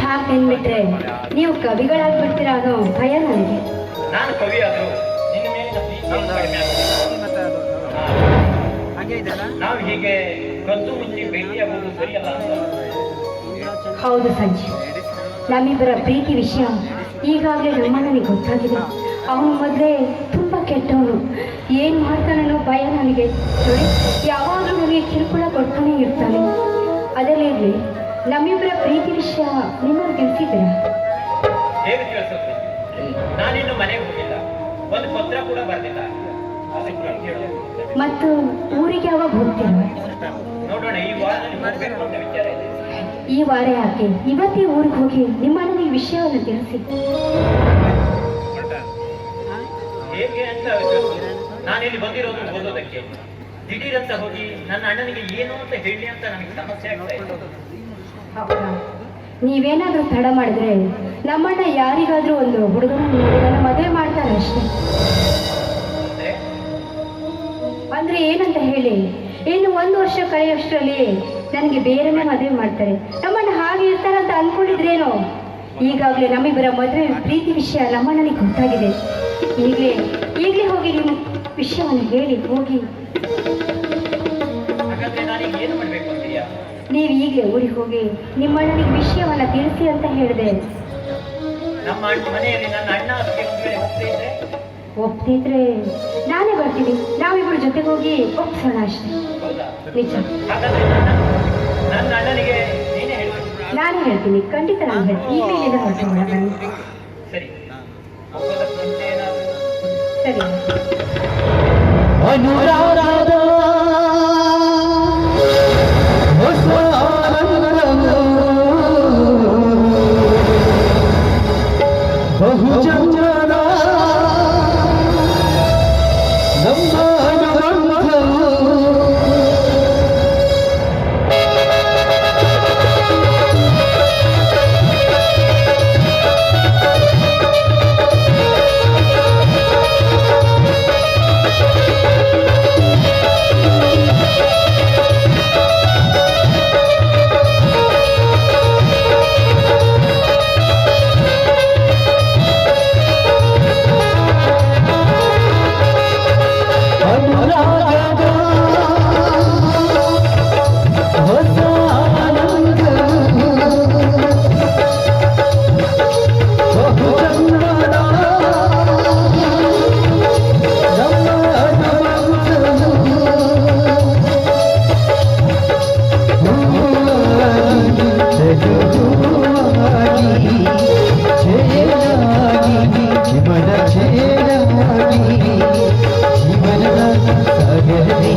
ಹಾಕಿ ನಿಂತ್ಬಿಟ್ರೆ ನೀವು ಕವಿಗಳಾಗ್ಬಿಡ್ತೀರಾ ಅನ್ನೋ ಭಯ ನನಗೆ. ನಾನು ಕವಿ ಆದ್ರು ನಿನ್ನ ಮೇಲಿನ ಪ್ರೀತಿ ಕಡಿಮೆ ಆಗುತ್ತೆ. ನಾವು ಹೀಗೆ ಕದ್ದು ಮುಚ್ಚಿ ಭೇಟಿಯಾಗುವುದು ಸರಿಯಲ್ಲ ಅಂತ. ಹೌದು ಸಂಜೆ, ನಮ್ಮಿಬ್ಬರ ಪ್ರೀತಿ ವಿಷಯ ಈಗಾಗಲೇ ನಮ್ಮಣ್ಣನಿಗೆ ಗೊತ್ತಾಗಿದೆ. ಅವನು ಮೊದಲೇ ತುಂಬ ಕೆಟ್ಟವನು, ಏನು ಮಾಡ್ತಾನೋ ಭಯ ನನಗೆ. ನೋಡಿ, ಯಾವಾಗಲೂ ನನಗೆ ಕಿರುಕುಳ ಕೊಡ್ತಾನೆ ಇರ್ತಾನೆ. ಅದರಲ್ಲಿ ನಮ್ಮಿಬ್ಬರ ಪ್ರೀತಿ ವಿಷಯ ನಿಮ್ಮನ್ನು ತಿಳಿಸಿದ್ದೀರಾ? ಹೇಗೆ ತಿಳಿಸೋದು? ನಾನಿನ್ನು ಮನೆಗೆ ಹೋಗಿಲ್ಲ, ಒಂದು ಪತ್ರ ಕೂಡ ಬರ್ದಿಲ್ಲ. ಮತ್ತು ಊರಿಗೆ ಯಾವಾಗ ಹೋಗ್ತೀರ? ನೋಡೋಣ, ಈ ವಾರದಲ್ಲಿ ಹೋಗ್ಬೇಕು ಅಂತ ವಿಚಾರ ಇದೆ. ಈ ವಾರ ಯಾಕೆ, ಇವತ್ತೇ ಊರಿಗೆ ಹೋಗಿ ನಿಮ್ಮಣ್ಣನ ಈ ವಿಷಯವನ್ನು ತಿಳಿಸಿ. ಹೇಗೆ ಅಂತ ನಾನಿಲ್ಲಿ ಬಂದಿರೋದು ಓದೋದಕ್ಕೆ. ದಿಢೀರ್ ಅಂತ ಹೋಗಿ ನನ್ನ ಅಣ್ಣನಿಗೆ ಏನು ಅಂತ ಹೇಳಿ ಅಂತ ನನಗೆ ಸಮಸ್ಯೆ ಆಗ್ತಾ ಇದೆ. ಹೌದಾ? ನೀವೇನಾದ್ರೂ ತಡ ಮಾಡಿದ್ರೆ ನಮ್ಮಣ್ಣ ಯಾರಿಗಾದ್ರೂ ಒಂದು ಹುಡುಗನ ನೋಡಿ ಮದುವೆ ಮಾಡ್ತಾರೆ ಅಷ್ಟೇ. ಅಂದ್ರೆ ಏನಂತ ಹೇಳಿ, ಇನ್ನು 1 ವರ್ಷ ಕಳೆಯೋಷ್ಟರಲ್ಲಿ ನನಗೆ ಬೇರೆನೇ ಮದುವೆ ಮಾಡ್ತಾರೆ. ನಮ್ಮಣ್ಣ ಹಾಗೆ ಇರ್ತಾರಂತ ಅನ್ಕೊಂಡಿದ್ರೇನೋ. ಈಗಾಗಲೇ ನಮ್ಮಿಬ್ಬರ ಮದುವೆ ಪ್ರೀತಿ ವಿಷಯ ನಮ್ಮಣ್ಣನಿಗೆ ಗೊತ್ತಾಗಿದೆ. ಈಗಲೇ ಹೋಗಿ ನಿಮ್ಮ ವಿಷಯವನ್ನು ಹೇಳಿ ಹೋಗಿ. ಏನು ಮಾಡ್ಬೇಕು ಅಂತೀಯಾ? ನೀವು ಈಗಲೇ ಊರಿಗೆ ಹೋಗಿ ನಿಮ್ಮಣ್ಣನಿಗೆ ವಿಷಯವನ್ನ ತಿಳಿಸಿ ಅಂತ ಹೇಳಿದೆ. ನಮ್ಮ ಮನೆಯಲ್ಲಿ ನನ್ನ ಅಣ್ಣ ಅದಕ್ಕೆ ಒಪ್ತಿದ್ರೆ ನಾನೇ ಬರ್ತೀನಿ. ನಾವಿಬ್ಬರು ಜೊತೆಗೆ ಹೋಗಿ ಒಪ್ಸೋಣ ಅಷ್ಟೇ. ನಿಜ. ನನ್ನ ಅಣ್ಣನಿಗೆ ನೀನೇ ಹೇಳ್ಬೇಕು. ನಾನೇ ಹೇಳ್ತೀನಿ, ಖಂಡಿತ ನಾನು ಹೇಳ್ತೀನಿ. ಈಗಲೇ ಹೊರಟೋಣ ಬನ್ನಿ. ಸರಿ ಸರಿ. ಅನುರಾಧ ಬಹುಜನ ನಮ್ಮ ಜೀವನ ಸಾಗರದಲ್ಲಿ